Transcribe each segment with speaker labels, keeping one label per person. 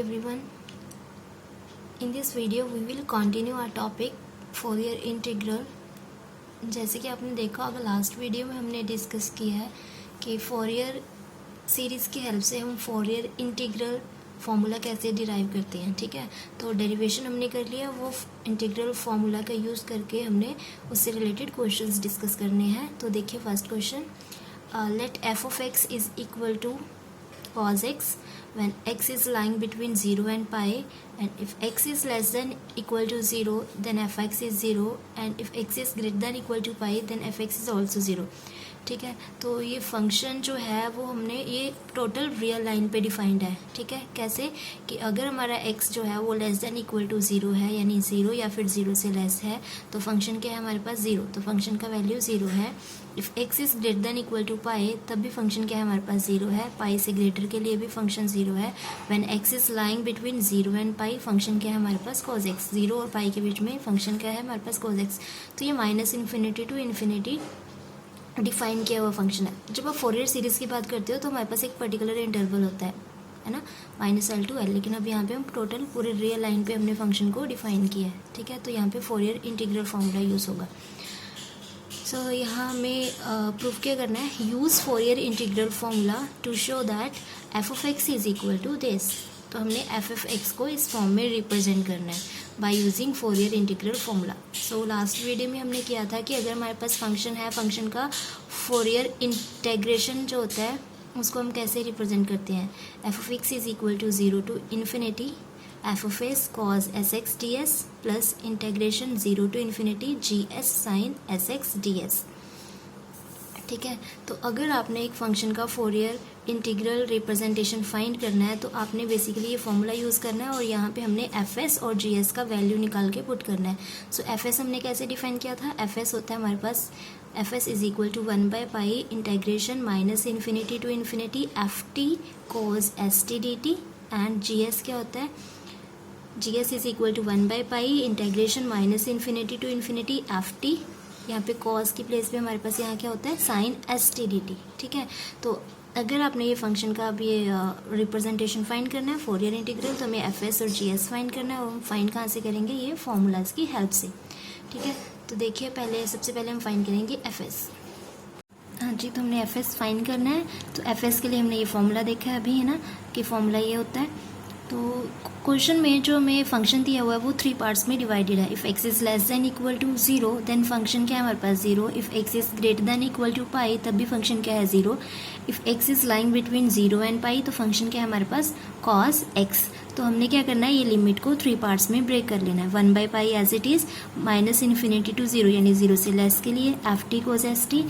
Speaker 1: everyone. In this video we will continue our topic Fourier integral. जैसे कि आपने देखा होगा लास्ट वीडियो में हमने डिस्कस किया है कि फोरियर सीरीज़ की हेल्प से हम फोरियर इंटीग्रल फार्मूला कैसे डिराइव करते हैं. ठीक है, तो डेरिवेशन हमने कर लिया, वो इंटीग्रल फार्मूला का यूज़ करके हमने उससे रिलेटेड क्वेश्चंस डिस्कस करने हैं. तो देखिए first question, let f of x is equal to cos x when x is lying between 0 and pi, and if x is less than equal to 0 then fx is 0, and if x is greater than equal to pi then fx is also 0. ठीक है, तो ये function जो है वो हमने ये total real line पे डिफाइंड है. ठीक है, कैसे कि अगर हमारा x जो है वो लेस देन इक्वल टू 0 है, यानी 0 या फिर 0 से लेस है, तो फंक्शन क्या है हमारे पास 0, तो फंक्शन का वैल्यू 0 है. If x is greater than equal to pi, तब भी फंक्शन क्या है हमारे पास 0 है. पाई से ग्रेटर के लिए भी फंक्शन 0 है. When x is lying between 0 and pi, function क्या है हमारे पास cos x. 0 और पाई के बीच में फंक्शन क्या है हमारे पास cos x. तो ये minus infinity to infinity define किया हुआ फंक्शन है. जब आप फोरियर सीरीज़ की बात करते हो तो हमारे पास एक पर्टिकुलर इंटरवल होता है ना, -l to l, लेकिन अब यहाँ पे हम टोटल पूरे रियल लाइन पे हमने फंक्शन को डिफाइन किया है. ठीक है, तो यहाँ पे फोरियर इंटीग्रल फार्मूला यूज़ होगा. सो यहाँ हमें प्रूफ क्या करना है, use Fourier integral formula to show that f of x is equal to this. तो हमने एफ ऑफ एक्स को इस फॉर्म में रिप्रेजेंट करना है by using Fourier integral formula. So last video में हमने किया था कि अगर हमारे पास फंक्शन है, फंक्शन का फोरियर इंटेग्रेशन जो होता है उसको हम कैसे रिप्रेजेंट करते हैं. F of x is equal to 0 to infinity f of s cos s x d s plus integration 0 to infinity g s sine s x d s. ठीक है, तो अगर आपने एक फंक्शन का फोरियर इंटीग्रल रिप्रेजेंटेशन फाइंड करना है तो आपने बेसिकली ये फॉर्मूला यूज़ करना है और यहाँ पे हमने एफ एस और जी एस का वैल्यू निकाल के पुट करना है. सो एफ एस हमने कैसे डिफाइन किया था, एफ एस होता है हमारे पास F S is equal to 1/पाई integration minus infinity to infinity F T cos S T D T, and G S क्या होता है, G S is equal to 1/पाई integration minus infinity to infinity F T, यहाँ पे cos की place पे हमारे पास यहाँ क्या होता है sine s T D t. ठीक है, तो अगर आपने ये फंक्शन का अब ये रिप्रेजेंटेशन फाइंड करना है फोरियर इंटीग्रल, तो हमें एफ एस और जी एस फाइंड करना है, और हम फाइंड कहाँ से करेंगे, ये फार्मूलाज की हेल्प से. ठीक है, तो देखिए सबसे पहले हम फाइंड करेंगे एफ एस. हाँ जी, तो हमने एफ एस फाइंड करना है. तो एफ एस के लिए हमने ये फार्मूला देखा है अभी, है ना, कि फार्मूला ये होता है. तो क्वेश्चन में जो हमें फंक्शन दिया हुआ है वो 3 पार्ट्स में डिवाइडेड है. If x is less than equal to 0 then function क्या है हमारे पास 0. If x is greater than equal to pi, तब भी फंक्शन क्या है 0. If x is lying between 0 and pi, तो फंक्शन क्या है हमारे पास cos x. तो हमने क्या करना है, ये लिमिट को 3 पार्ट्स में ब्रेक कर लेना है. 1/पाई as it is minus infinity to 0, यानी 0 से लेस के लिए f t cos s t,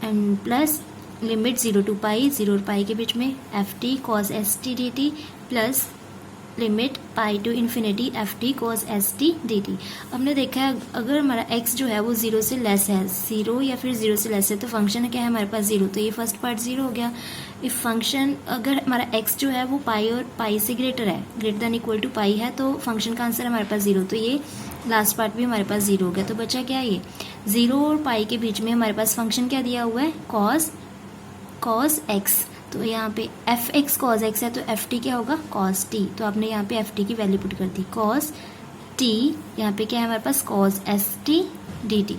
Speaker 1: and plus limit 0 to pi, 0 और पाई के बीच में f t cos s T D t, plus limit pi to infinity F t cos s T D t. हमने देखा है अगर हमारा x जो है वो 0 से लेस है, 0 या फिर 0 से लेस है, तो फंक्शन क्या है हमारे पास 0. तो ये फर्स्ट पार्ट 0 हो गया. इफ फंक्शन अगर हमारा x जो है वो पाई और पाई से ग्रेटर है, ग्रेटर देन इक्वल टू पाई है, तो फंक्शन का आंसर हमारे पास 0. तो ये लास्ट पार्ट भी हमारे पास 0 हो गया. तो बचा क्या है, ये 0 और पाई के बीच में हमारे पास फंक्शन क्या दिया हुआ है, कॉस x. तो यहाँ पे एफ एक्स कॉज एक्स है, तो एफ टी क्या होगा कॉस टी. तो आपने यहाँ पे एफ टी की वैल्यू पुट कर दी कॉस टी. यहाँ पे क्या है हमारे पास cos s T D t.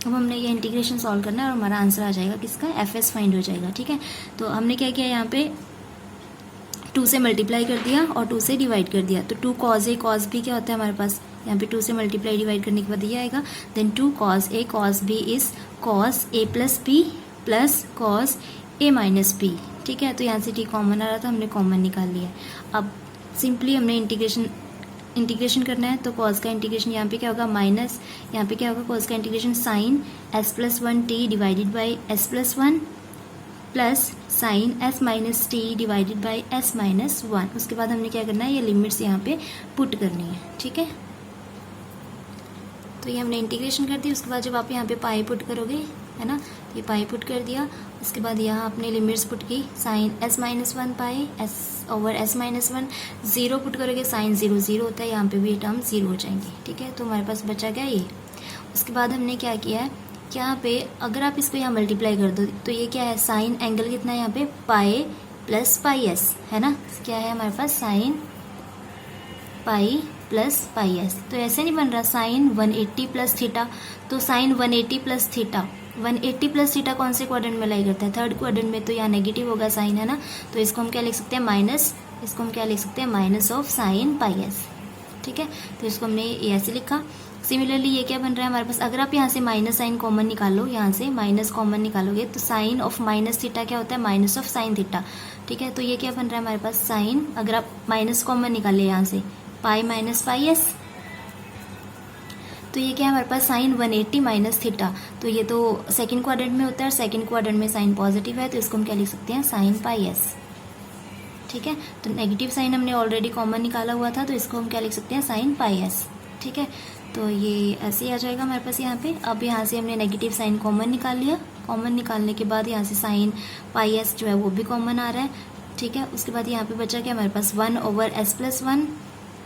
Speaker 1: अब हमने ये इंटीग्रेशन सॉल्व करना है और हमारा आंसर आ जाएगा किसका, एफ एस फाइंड हो जाएगा. ठीक है, तो हमने क्या किया, यहाँ पे 2 से मल्टीप्लाई कर दिया और 2 से डिवाइड कर दिया. तो 2 कॉज ए कॉस बी क्या होता है हमारे पास, यहाँ पे 2 से मल्टीप्लाई डिवाइड करने के बाद ये आएगा. Then 2 cos a cos b is cos a plus b plus cos a minus b. ठीक है, तो यहाँ से टी कॉमन आ रहा था, हमने कॉमन निकाल लिया. अब सिंपली हमने इंटीग्रेशन करना है. तो कॉस का इंटीग्रेशन यहाँ पे क्या होगा माइनस, यहाँ पे क्या होगा कॉस का integration sine s plus 1 t divided by s plus 1 plus sine s minus t divided by s minus 1. उसके बाद हमने क्या करना है, ये लिमिट्स यहाँ पे पुट करनी है. ठीक है, तो ये हमने इंटीग्रेशन कर दी. उसके बाद जब आप यहाँ पे पाई पुट करोगे, है ना, तो ये पाई पुट कर दिया. उसके बाद यहाँ आपने लिमिट्स पुट की, sine s minus 1 pi s over s minus 1, 0 put करोगे साइन 0 0 होता है, यहाँ पे भी ये टर्म 0 हो जाएंगे. ठीक है, तो हमारे पास बचा गया ये. उसके बाद हमने क्या किया है, यहाँ पे अगर आप इसको यहाँ मल्टीप्लाई कर दो तो ये क्या है, साइन एंगल कितना है यहाँ पे पाई प्लस पाई एस, है ना, क्या है हमारे पास sine pi plus pi s. तो ऐसे नहीं बन रहा साइन 180 प्लस थीटा, तो sine 180 plus theta, 180 plus theta कौन से क्वाड्रेंट में लाई करता है, थर्ड क्वाड्रेंट में, तो यहाँ नेगेटिव होगा साइन, है ना। तो इसको हम क्या लिख सकते हैं, माइनस, इसको हम क्या लिख सकते हैं, minus of sine pi S, ठीक है। तो इसको हमने ये ऐसे लिखा। सिमिलरली ये क्या बन रहा है हमारे पास, अगर आप यहाँ से माइनस साइन कॉमन निकालो, यहाँ से माइनस कॉमन निकालोगे तो साइन ऑफ माइनस थीटा क्या होता है, माइनस ऑफ साइन थीटा, ठीक है। तो ये क्या बन रहा है हमारे पास, साइन, अगर आप माइनस कॉमन निकाले यहाँ से, पाई माइनस पाई एस, तो ये क्या है हमारे पास, साइन 180 माइनस थीटा। तो ये तो सेकंड क्वाड्रेंट में होता है और सेकंड क्वाड्रेंट में साइन पॉजिटिव है, तो इसको हम क्या लिख सकते हैं, साइन पाई एस, ठीक है। तो नेगेटिव साइन हमने ऑलरेडी कॉमन निकाला हुआ था, तो इसको हम क्या लिख सकते हैं, साइन पाई एस, ठीक है। तो ये ऐसे ही आ जाएगा हमारे पास यहाँ पे। अब यहाँ से हमने नेगेटिव साइन कॉमन निकाल लिया, कॉमन निकालने के बाद यहाँ से साइन पाई एस जो है वो भी कॉमन आ रहा है, ठीक है। उसके बाद यहाँ पे बचा क्या हमारे पास, 1/s + 1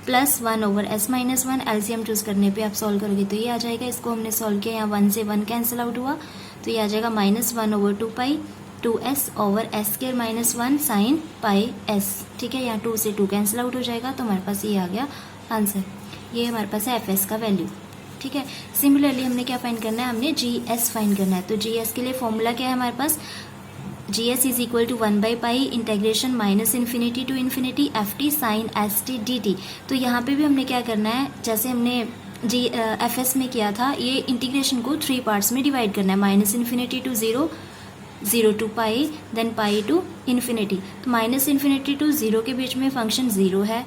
Speaker 1: plus 1/s - 1, LCM choose करने पे आप सॉल्व करोगे तो ये आ जाएगा। इसको हमने सॉल्व किया, यहाँ 1 से 1 कैंसिल आउट हुआ, तो ये आ जाएगा -1/2 पाई 2s/s² - 1 साइन पाई एस, ठीक है। यहाँ 2 से 2 कैंसिल आउट हो जाएगा, तो हमारे पास ये आ गया आंसर। ये हमारे पास है एफ का वैल्यू, ठीक है। सिमिलरली हमने क्या फाइंड करना है, हमने GS फाइंड करना है। तो GS के लिए फॉर्मूला क्या है हमारे पास, GS = 1/पाई integration -∞ to ∞ FT sin ST dt। तो यहाँ पे भी हमने क्या करना है, जैसे हमने FS में किया था, ये इंटीग्रेशन को 3 पार्ट्स में डिवाइड करना है, -∞ to 0, 0 to pi, then pi to infinity. तो -∞ to 0 के बीच में फंक्शन 0 है,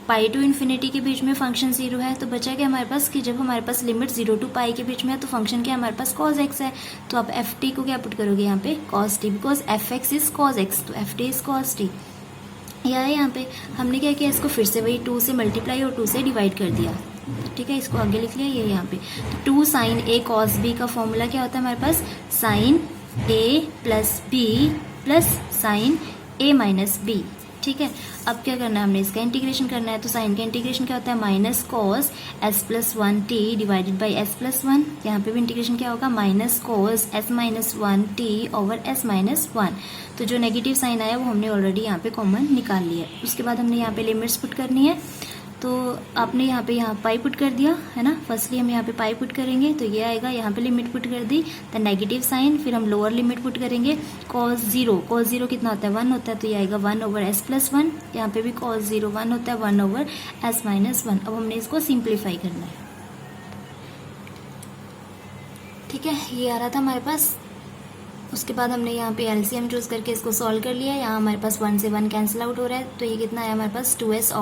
Speaker 1: पाई टू इन्फिनिटी के बीच में फंक्शन 0 है। तो बचा क्या हमारे पास कि जब हमारे पास लिमिट 0 to पाई के बीच में है तो फंक्शन क्या हमारे पास cos x है। तो आप एफ टी को क्या पुट करोगे यहाँ पे, cos t, because F x is cos x, तो F T is cos t। यह है यहाँ पे हमने क्या किया, इसको फिर से वही 2 से मल्टीप्लाई और 2 से डिवाइड कर दिया, ठीक है। इसको आगे लिख लिया, ये यहाँ पे। तो 2 sin a cos b का फॉर्मूला क्या होता है हमारे पास, sin a plus b plus sin a minus b, ठीक है। अब क्या करना है, हमने इसका इंटीग्रेशन करना है। तो साइन का इंटीग्रेशन क्या होता है, minus cos s + 1t divided by s + 1। यहाँ पे भी इंटीग्रेशन क्या होगा, माइनस कॉस s - 1t/s - 1। तो जो नेगेटिव साइन आया वो हमने ऑलरेडी यहाँ पे कॉमन निकाल लिया है। उसके बाद हमने यहाँ पे लिमिट्स पुट करनी है। तो आपने यहाँ पे पाई पुट कर दिया है ना, फर्स्टली हम यहाँ पे पाई पुट करेंगे तो ये आएगा, यहाँ पे लिमिट पुट कर दी, द नेगेटिव साइन, फिर हम लोअर लिमिट पुट करेंगे, cos 0 कितना होता है, 1 होता है, तो ये आएगा 1/s + 1। यहाँ पे भी cos 0 1 होता है, 1/s - 1। अब हमने इसको सिंप्लीफाई करना है, ठीक है। ये आ रहा था हमारे पास। उसके बाद हमने यहाँ पे एलसीएम चूज करके इसको सॉल्व कर लिया। यहाँ हमारे पास 1 से 1 कैंसिल आउट हो रहा है, तो ये कितना आया हमारे पास, 2s/s² -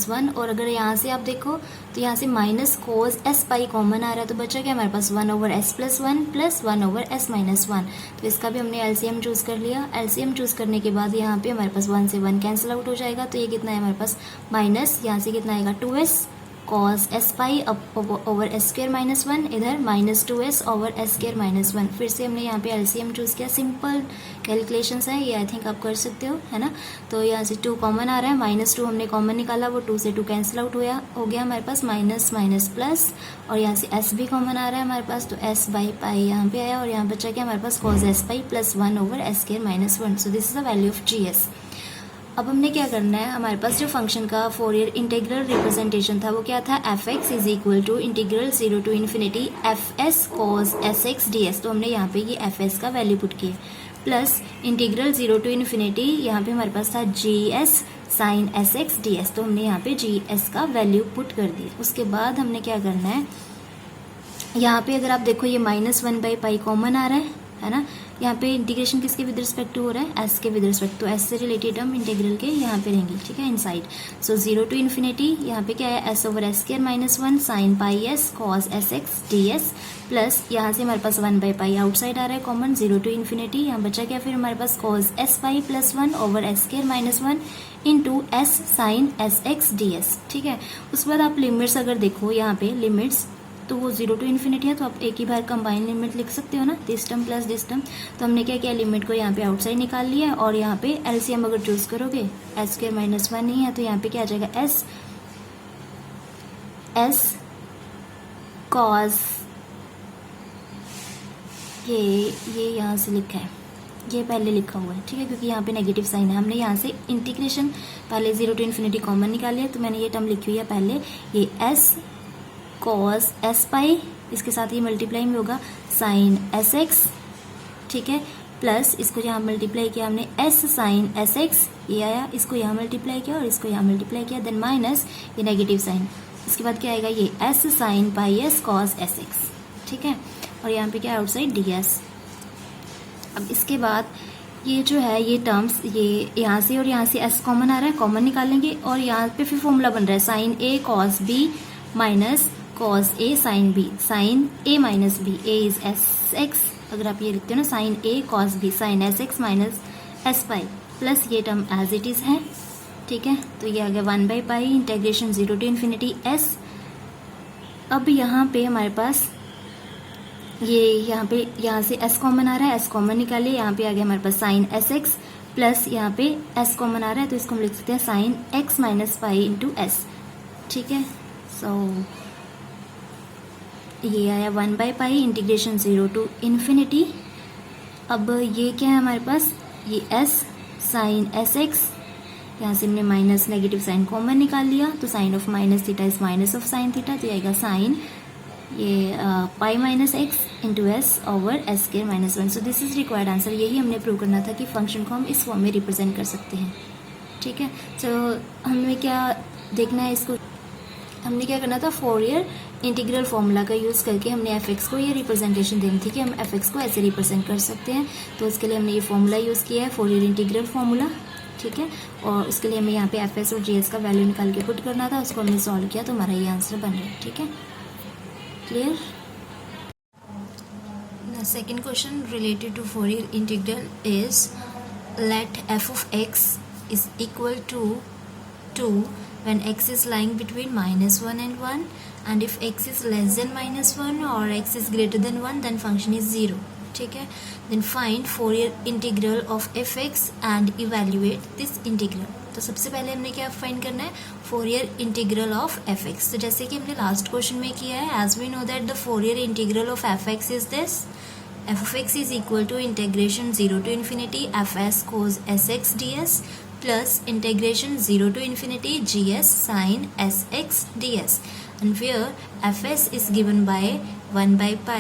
Speaker 1: 1। और अगर यहाँ से आप देखो तो यहाँ से minus cos s pi common आ रहा है, तो बचा क्या हमारे पास, 1/s + 1 प्लस 1/s - 1। तो इसका भी हमने एलसीएम चूज कर लिया। एलसीएम चूज करने के बाद यहाँ पे हमारे पास 1 से 1 कैंसिल आउट हो जाएगा, तो ये कितना है हमारे पास, माइनस, यहाँ से कितना आएगा, 2s cos s pi over s² - 1, इधर -2s/s² - 1। फिर से हमने यहाँ पे एलसीएम चूज किया। सिंपल कैलकुलेशंस है ये, आई थिंक आप कर सकते हो, है ना। तो यहाँ से 2 कॉमन आ रहा है, -2 हमने कॉमन निकाला, वो 2 से 2 कैंसिल आउट हो गया हमारे पास, माइनस माइनस प्लस, और यहाँ से s भी कॉमन आ रहा है हमारे पास, तो s/पाई यहाँ पे आया, और यहाँ बचा क्या हमारे पास, cos s pi plus 1/s² - 1। So this is the value of GS। अब हमने क्या करना है, हमारे पास जो फंक्शन का फोरियर इंटीग्रल रिप्रेजेंटेशन था वो क्या था, f(x) = 0 to ∞ fs cos sx ds। तो हमने यहाँ पे ये fs का वैल्यू पुट किया, प्लस इंटीग्रल 0 to ∞, यहाँ पे हमारे पास था gs sin sx ds। तो हमने यहाँ पे gs का वैल्यू पुट कर दिया। उसके बाद हमने क्या करना है, यहाँ पे अगर आप देखो ये -1/पाई कॉमन आ रहा है ना। यहाँ पे इंटीग्रेशन किसके विद रिस्पेक्ट टू हो रहा है, s के विद रिस्पेक्ट, तो s से रिलेटेड हम इंटीग्रल के यहाँ पे रहेंगे, ठीक है, इनसाइड। सो 0 to ∞, यहाँ पे क्या है, s/s² - 1 sin पाई s cos sx ds, plus यहाँ से हमारे पास 1/पाई आउटसाइड आ रहा है कॉमन, 0 to ∞, यहाँ बचा क्या फिर हमारे पास cos s pi plus 1/s² - 1 into s sin sx ds, ठीक है। उसके बाद आप लिमिट्स अगर देखो यहाँ पे लिमिट्स, तो वो 0 to ∞ है, तो आप एक ही बार कंबाइन लिमिट लिख सकते हो ना, this term plus this term. तो हमने क्या किया, लिमिट को यहाँ पे आउटसाइड निकाल लिया, और यहाँ पे एलसीएम अगर चूज करोगे, s² - 1 नहीं है, तो यहाँ पे क्या आ जाएगा, s cos, ये यहाँ से लिखा है
Speaker 2: ये पहले लिखा हुआ है, ठीक है, क्योंकि यहाँ पे नेगेटिव साइन है। हमने यहाँ से इंटीग्रेशन पहले 0 to इन्फिनिटी कॉमन निकाल लिया, तो मैंने ये टर्म लिखी हुई है पहले, ये s cos s पाई, इसके साथ ये मल्टीप्लाई में होगा साइन एस एक्स, ठीक है, प्लस इसको यहाँ मल्टीप्लाई किया हमने s साइन एस एक्स, ये आया, इसको यहाँ मल्टीप्लाई किया और इसको यहाँ मल्टीप्लाई किया, देन माइनस ये नेगेटिव साइन, इसके बाद क्या आएगा ये s sine pi s cos s x, ठीक है, और यहाँ पे क्या आउटसाइड ds। अब इसके बाद ये जो है ये टर्म्स, ये यहाँ से और यहाँ से s कॉमन आ रहा है, कॉमन निकालेंगे और यहाँ पे फिर फॉर्मूला बन रहा है sine a cos b minus cos a sine b, sine a minus b, a is s x, अगर आप ये लिखते हो ना sine a cos b sine s x minus s pi, plus ये टर्म एज इट इज है, ठीक है, तो ये आ गया 1/π इंटीग्रेशन 0 to इन्फिनिटी s। अब यहाँ पे हमारे पास ये यहाँ से s कॉमन आ रहा है, s कॉमन निकालिए, यहाँ पे आ गया हमारे पास साइन एस एक्स, प्लस यहाँ पे s कॉमन आ रहा है तो इसको हम लिख सकते हैं sine x minus pi into s, ठीक है, सो ये आया 1/π इंटीग्रेशन 0 to इन्फिनिटी। अब ये क्या है हमारे पास, ये s साइन एस एक्स, यहाँ से हमने माइनस नेगेटिव साइन कॉमन निकाल लिया, तो sine of minus theta is minus of sine theta, तो आएगा साइन ये pi minus x into s over s square minus 1। So this is required answer. यही हमने प्रूव करना था कि फंक्शन को हम इस फॉर्म में रिप्रेजेंट कर सकते हैं, ठीक है। सो हमें क्या देखना है, इसको हमने क्या करना था, फोरियर इंटीग्रल फॉर्मूला का यूज़ करके हमने एफ एक्स को ये रिप्रेजेंटेशन देनी थी कि हम एफ एक्स को ऐसे रिप्रेजेंट कर सकते हैं। तो इसके लिए हमने ये फॉर्मूला यूज़ किया है, फोरियर इंटीग्रल फॉर्मूला, ठीक है, और उसके लिए हमें यहाँ पे एफ एस और जी एस का वैल्यू निकाल के पुट करना था, उसको हमने सॉल्व किया तो हमारा ये आंसर बन रहा है, ठीक है, clear.
Speaker 1: The second question related to Fourier integral is let f of x is equal to 2 when x is lying between -1 and 1, and if x is less than -1 or x is greater than 1 then function is 0, ठीक है। Then find Fourier integral of fx and evaluate this integral। तो सबसे पहले हमने क्या find करना है, Fourier integral of f x. तो जैसे कि हमने लास्ट क्वेश्चन में किया है, as we know that the Fourier integral of f x is this, f of x is equal to integration 0 to infinity f s cos s x d s plus integration 0 to infinity g s sine s x d s, and where fs is given by 1/π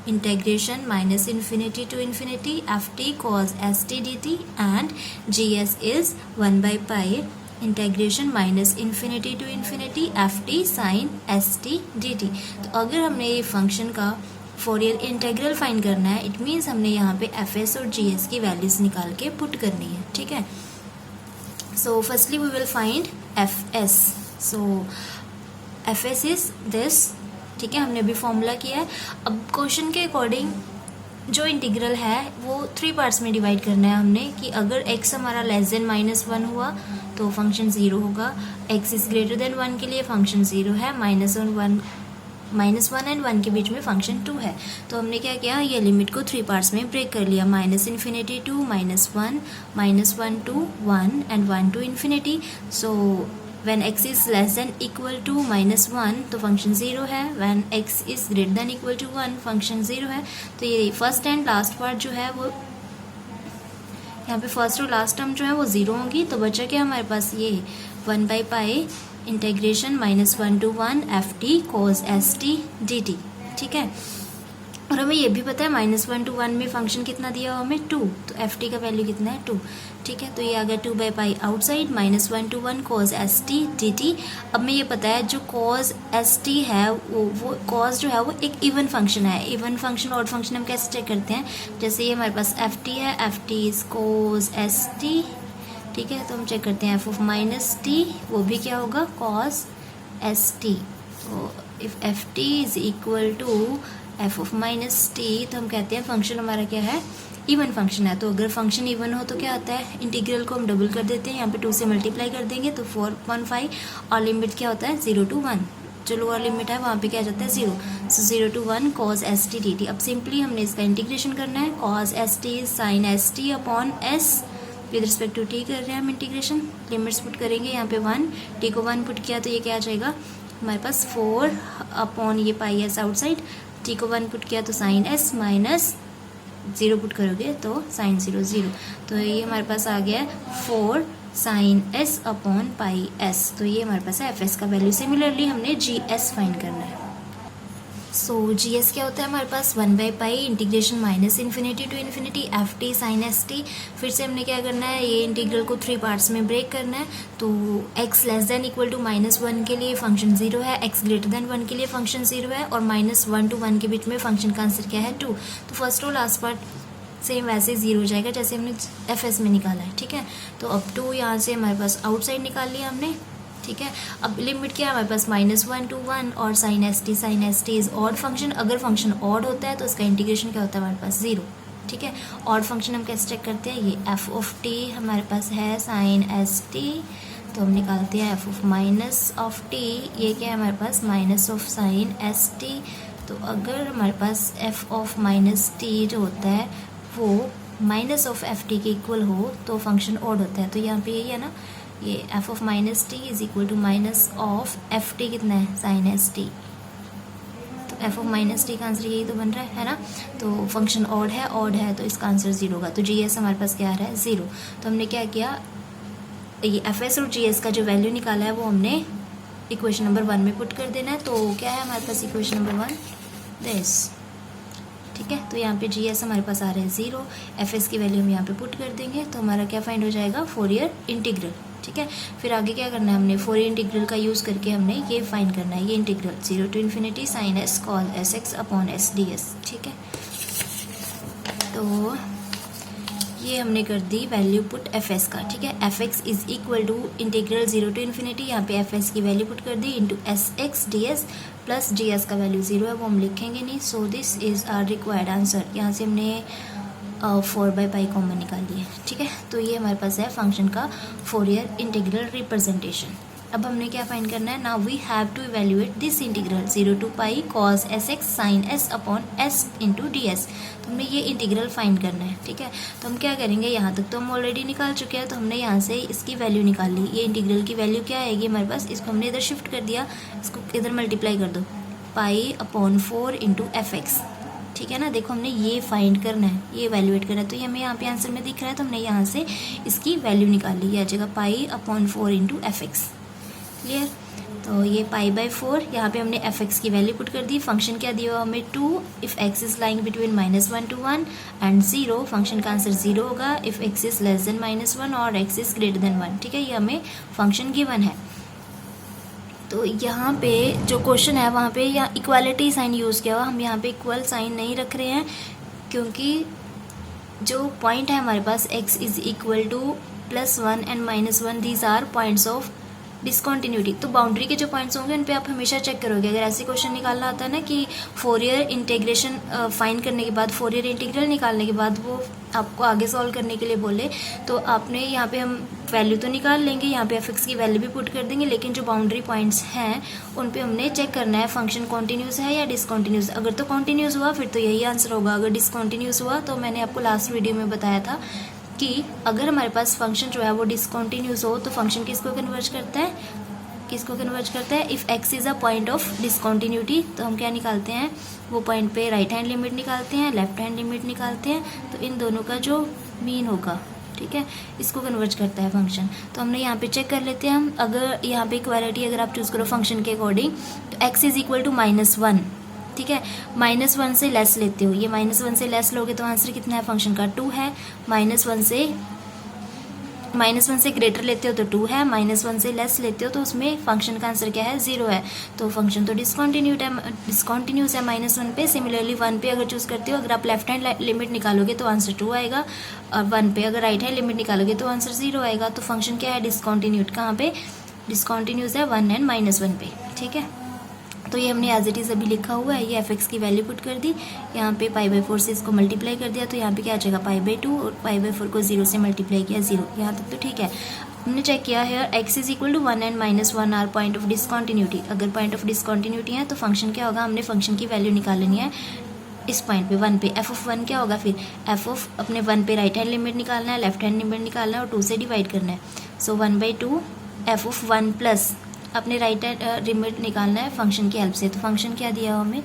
Speaker 1: integration minus infinity to infinity ft cos st dt and gs is 1/π integration minus infinity to infinity ft sin st dt। तो अगर हमने ये function का Fourier integral find करना है, it means हमने यहाँ पे fs और gs की वैल्यूज निकाल के पुट करनी है, ठीक है। So firstly we will find fs। So fs is this, ठीक है, हमने अभी फॉर्मूला किया है। अब क्वेश्चन के अकॉर्डिंग जो इंटीग्रल है वो 3 पार्ट्स में डिवाइड करना है हमने, कि अगर x हमारा लेस देन -1 हुआ तो फंक्शन 0 होगा, x इज ग्रेटर देन 1 के लिए फंक्शन 0 है, -1 एंड 1 के बीच में फंक्शन 2 है। तो हमने क्या किया, ये लिमिट को 3 पार्ट्स में ब्रेक कर लिया, -∞ to -1, -1 to 1 and 1 to infinity. So when x is less than equal to -1 तो फंक्शन 0 है, when x is greater than equal to 1 function 0 है। तो ये फर्स्ट एंड लास्ट पार्ट जो है वो यहाँ पे फर्स्ट और लास्ट टर्म जो है वो 0 होगी, तो बचा क्या हमारे पास, ये 1/π integration -1 to 1 ft cos st dt, ठीक है। और हमें ये भी पता है -1 to 1 में फंक्शन कितना दिया हुआ हमें 2, तो ft का वैल्यू कितना है 2, ठीक है। तो ये आ गया 2/π outside -1 to 1 cos st dt। अब हमें ये पता है जो cos st है वो cos जो है वो एक इवन फंक्शन है। इवन फंक्शन ऑड फंक्शन हम कैसे चेक करते हैं, जैसे ये हमारे पास ft है, ft इज cos st, ठीक है, तो हम चेक करते हैं f ऑफ -t वो भी क्या होगा cos st। तो if ft is equal to f of -t तो हम कहते हैं फंक्शन हमारा क्या है, इवन फंक्शन है। तो अगर फंक्शन इवन हो तो क्या होता है, इंटीग्रल को हम डबल कर देते हैं, यहाँ पे 2 से मल्टीप्लाई कर देंगे तो 4.5 और लिमिट क्या होता है 0 to 1, जो लोअर लिमिट है वहाँ पे क्या आ जाता है 0, so 0 to 1 cos st dt। अब सिंपली हमने इसका इंटीग्रेशन करना है, cos st sin st upon s with respect to t कर रहे हैं हम इंटीग्रेशन, लिमिट्स पुट करेंगे, यहाँ पे 1 t को 1 पुट किया तो ये क्या आ जाएगा हमारे पास 4 अपॉन ये पाई s आउटसाइड, t को 1 पुट किया तो साइन s माइनस 0 पुट करोगे तो साइन 0 0। तो ये हमारे पास आ गया 4 sine s upon pi s। तो ये हमारे पास है एफ एस का वैल्यू। सिमिलरली हमने जी एस फाइंड करना है। सो जी एस क्या होता है हमारे पास 1/पाई integration minus infinity to infinity F t sine s t. फिर से हमने क्या करना है, ये इंटीग्रल को 3 पार्ट्स में ब्रेक करना है। तो x less than equal to -1 के लिए फंक्शन 0 है, x ग्रेटर देन 1 के लिए फंक्शन 0 है, और -1 to 1 के बीच में फंक्शन का आंसर क्या है 2। तो फर्स्ट और लास्ट पार्ट सेम वैसे 0 हो जाएगा जैसे हमने एफ एस में निकाला है। ठीक है, तो अब 2 यहाँ से हमारे पास आउटसाइड निकाल लिया हमने। ठीक है, अब लिमिट क्या है हमारे पास -1 to 1, और sine s t is odd function. अगर फंक्शन ऑड होता है तो उसका इंटीग्रेशन क्या होता है हमारे पास 0। ठीक है, ऑड फंक्शन हम कैसे चेक करते हैं, ये एफ ऑफ टी हमारे पास है साइन एस टी, तो हम निकालते हैं f of minus of t, ये क्या है हमारे पास minus of sine s t. तो अगर हमारे पास एफ ऑफ माइनस टी जो होता है वो माइनस ऑफ एफ टी के इक्वल हो तो फंक्शन ऑड होता है। तो यहाँ पे यही है ना, ये f of minus t is equal to minus of f t कितना है साइन एस टी। तो एफ ऑफ माइनस टी का आंसर यही तो बन रहा है ना। तो फंक्शन ऑड है तो इसका आंसर 0 होगा। तो जी एस हमारे पास क्या आ रहा है 0। तो हमने क्या किया, ये एफ एस और जी एस का जो वैल्यू निकाला है वो हमने इक्वेशन नंबर 1 में पुट कर देना है। तो क्या है हमारे पास इक्वेशन नंबर 1 दिस। ठीक है, तो यहाँ पे जी एस हमारे पास आ रहा है 0, एफ एस की वैल्यू हम यहाँ पे पुट कर देंगे तो हमारा क्या फाइंड हो जाएगा फोरियर इंटीग्रल। ठीक है, फिर आगे क्या करना है, हमने फोरियर इंटीग्रल का यूज़ करके हमने ये फाइंड करना है, ये integral 0 to infinity sine s cos s x upon s d s. ठीक है, तो ये हमने कर दी वैल्यू पुट एफ एस का। ठीक है, f x is equal to integral 0 to infinity, यहाँ पे एफ एस की वैल्यू पुट कर दी into s x d s plus g s का वैल्यू 0 है वो हम लिखेंगे नहीं। So this is our required answer. यहाँ से हमने 4/पाई कॉमन निकाल लिया। ठीक है, तो ये हमारे पास है फंक्शन का फोरियर इंटीग्रल रिप्रेजेंटेशन। अब हमने क्या फाइंड करना है, now we have to evaluate this integral 0 to pi cos s x sine s upon s into d s. तो हमने ये इंटीग्रल फाइंड करना है। ठीक है, तो हम क्या करेंगे, यहाँ तक तो हम ऑलरेडी निकाल चुके हैं, तो हमने यहाँ से इसकी वैल्यू निकाल ली। ये इंटीग्रल की वैल्यू क्या आएगी हमारे पास, इसको हमने इधर शिफ्ट कर दिया, इसको इधर मल्टीप्लाई कर दो, pi upon 4 into F x. ठीक है ना, देखो हमने ये फाइंड करना है, ये वैल्यूएट करना है। तो ये हमें यहाँ पे आंसर में दिख रहा है तो हमने यहाँ से इसकी वैल्यू निकाल ली। ये आ जाएगा pi upon 4 into F x. Clear, तो ये पाई/4, यहाँ पे हमने एफ एक्स की वैल्यू पुट कर दी। फंक्शन क्या दिया हमें 2, if x is lying between -1 to 1 and 0, function का आंसर 0 होगा if x is less then -1 और एक्स इज ग्रेटर देन 1। ठीक है, ये हमें फंक्शन गिवन है। तो यहाँ पे जो क्वेश्चन है वहाँ पे या इक्वालिटी साइन यूज़ किया हुआ, हम यहाँ पे इक्वल साइन नहीं रख रहे हैं क्योंकि जो पॉइंट है हमारे पास x is equal to +1 and -1, these are points of discontinuity. तो बाउंड्री के जो पॉइंट्स होंगे उन पे आप हमेशा चेक करोगे। अगर ऐसे क्वेश्चन निकालना आता है ना कि फोरियर इंटीग्रेशन फाइंड करने के बाद, फोरियर इंटीग्रल निकालने के बाद वो आपको आगे सॉल्व करने के लिए बोले, तो आपने यहाँ पे हम वैल्यू तो निकाल लेंगे, यहाँ पे एफ एक्स की वैल्यू भी पुट कर देंगे, लेकिन जो बाउंड्री पॉइंट्स हैं उन पे हमने चेक करना है फंक्शन कॉन्टिन्यूस है या डिसकॉन्टिन्यूस। अगर तो कॉन्टिन्यूस हुआ फिर तो यही आंसर होगा, अगर डिसकॉन्टिन्यूस हुआ तो मैंने आपको लास्ट वीडियो में बताया था कि अगर हमारे पास फंक्शन जो है वो डिसकॉन्टिन्यूस हो तो फंक्शन किसको कन्वर्ज करता है, if x is a point of discontinuity. तो हम क्या निकालते हैं, वो पॉइंट पे राइट हैंड लिमिट निकालते हैं, लेफ्ट हैंड लिमिट निकालते हैं, तो इन दोनों का जो मीन होगा, ठीक है, इसको कन्वर्ज करता है फंक्शन। तो हमने यहाँ पे चेक कर लेते हैं हम, अगर यहाँ पे इक्वालिटी अगर आप चूज़ करो फंक्शन के अकॉर्डिंग, तो एक्स इज इक्वल टू -1, ठीक है, -1 से लेस लेते हो, ये -1 से लेस लोगे तो आंसर कितना है फंक्शन का 2 है, -1 से ग्रेटर लेते हो तो 2 है, -1 से लेस लेते हो तो उसमें फंक्शन का आंसर क्या है 0 है। तो फंक्शन तो डिसकॉन्टिन्यूस है -1 पे। सिमिलरली 1 पे अगर चूज़ करते हो, अगर आप लेफ्ट हैंड लिमिट निकालोगे तो आंसर 2 आएगा, और 1 पे अगर राइट हैंड लिमिट निकालोगे तो आंसर 0 आएगा। तो फंक्शन क्या है डिसकॉन्टिन्यूट, कहाँ पे डिसकॉन्टिन्यूस है 1 एंड -1 पे, ठीक है। तो ये हमने एज इट इज़ अभी लिखा हुआ है, ये एफ एक्स की वैल्यू पुट कर दी, यहाँ पे पाई/4 से इसको मल्टीप्लाई कर दिया, तो यहाँ पे क्या आ जाएगा पाई/2, और पाई/4 को 0 से मल्टीप्लाई किया 0, यहाँ तक तो ठीक है। हमने चेक किया है x is equal to 1 and -1 are point of discontinuity. अगर पॉइंट ऑफ डिसकॉन्टिन्यूटी है तो फंक्शन क्या होगा, हमने फंक्शन की वैल्यू निकाल लेनी है इस पॉइंट पे 1 पे। एफ ऑफ 1 क्या होगा, फिर एफ ऑफ अपने 1 पे राइट हैंड लिमिट निकालना है, लेफ्ट हैंड लिमिट निकालना है और 2 से डिवाइड करना है। सो 1/2 एफ ऑफ 1 प्लस अपने राइट हैंड लिमिट निकालना है फंक्शन की हेल्प से। तो फंक्शन क्या दिया हमें,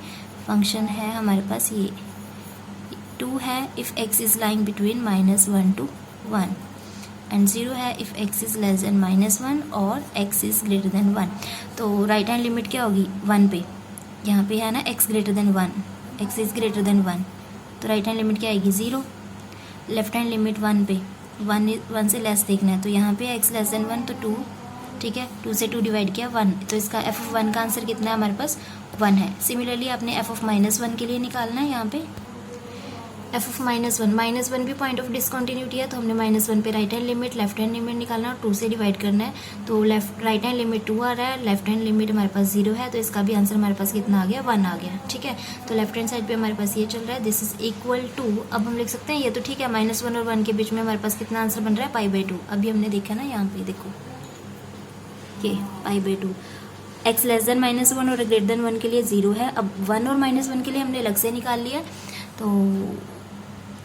Speaker 1: फंक्शन है हमारे पास ये
Speaker 2: 2 है if x is lying between -1 to 1 and 0 है if x is less than -1 और x इज़ ग्रेटर देन 1। तो राइट हैंड लिमिट क्या होगी 1 पे, यहाँ पे है ना x greater than 1, x is greater then 1, तो राइट हैंड लिमिट क्या आएगी 0। लेफ्ट हैंड लिमिट 1 पे, 1 से लेस देखना है, तो यहाँ पे x लेस देन 1 तो 2, ठीक है, 2 से 2 डिवाइड किया 1, तो इसका f(1) का आंसर कितना है हमारे पास 1 है। सिमिलरली आपने f(-1) के लिए निकालना है, यहाँ पे f(-1) भी पॉइंट ऑफ डिसकंटिन्यूटी है, तो हमने -1 पे right hand limit left hand limit निकालना है और 2 से डिवाइड करना है, तो राइट हैंड लिमिट 2 आ रहा है, लेफ्ट हैंड लिमिट हमारे पास 0 है, तो इसका भी आंसर हमारे पास कितना आ गया 1 आ गया, ठीक है। तो लेफ्ट हैंड साइड पे हमारे पास ये चल रहा है, दिस इज इक्वल टू, अब हम लिख सकते हैं ये तो ठीक है, -1 और 1 के बीच में हमारे पास कितना आंसर बन रहा है π/2। अभी हमने देखा ना यहाँ पे देखो ये π/2, x लेस देन -1 और ग्रेटर देन 1 के लिए 0 है। अब 1 और -1 के लिए हमने अलग से निकाल लिया, तो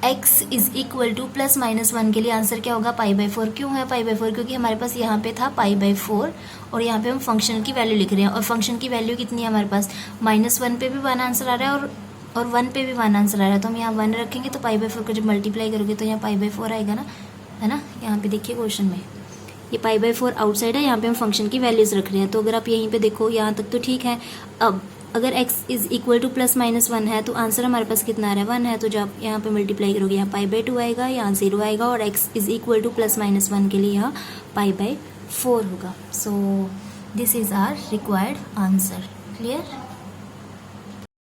Speaker 2: x इज इक्वल टू +-1 के लिए आंसर क्या होगा π/4। क्यों है π/4? क्योंकि हमारे पास यहाँ पे था π/4 और यहाँ पे हम फंक्शन की वैल्यू लिख रहे हैं, और फंक्शन की वैल्यू कितनी है हमारे पास, -1 पे भी 1 आंसर आ रहा है और 1 पे भी 1 आंसर आ रहा है, तो हम यहाँ 1 रखेंगे, तो π/4 को जब मल्टीप्लाई करोगे तो यहाँ π/4 आएगा ना, है ना। यहाँ पे देखिए क्वेश्चन में ये π/4 आउटसाइड है, यहाँ पे हम फंक्शन की वैल्यूज रख रहे हैं, तो अगर आप यहीं पे देखो यहाँ तक तो ठीक है। अब अगर x इज इक्वल टू +-1 है तो आंसर हमारे पास कितना आ रहा है 1 है, तो जब यहाँ पे मल्टीप्लाई करोगे यहाँ π/2 आएगा, यहाँ 0 आएगा, और x इज इक्वल टू +-1 के लिए यहाँ π/4 होगा। So this is our required answer. Clear?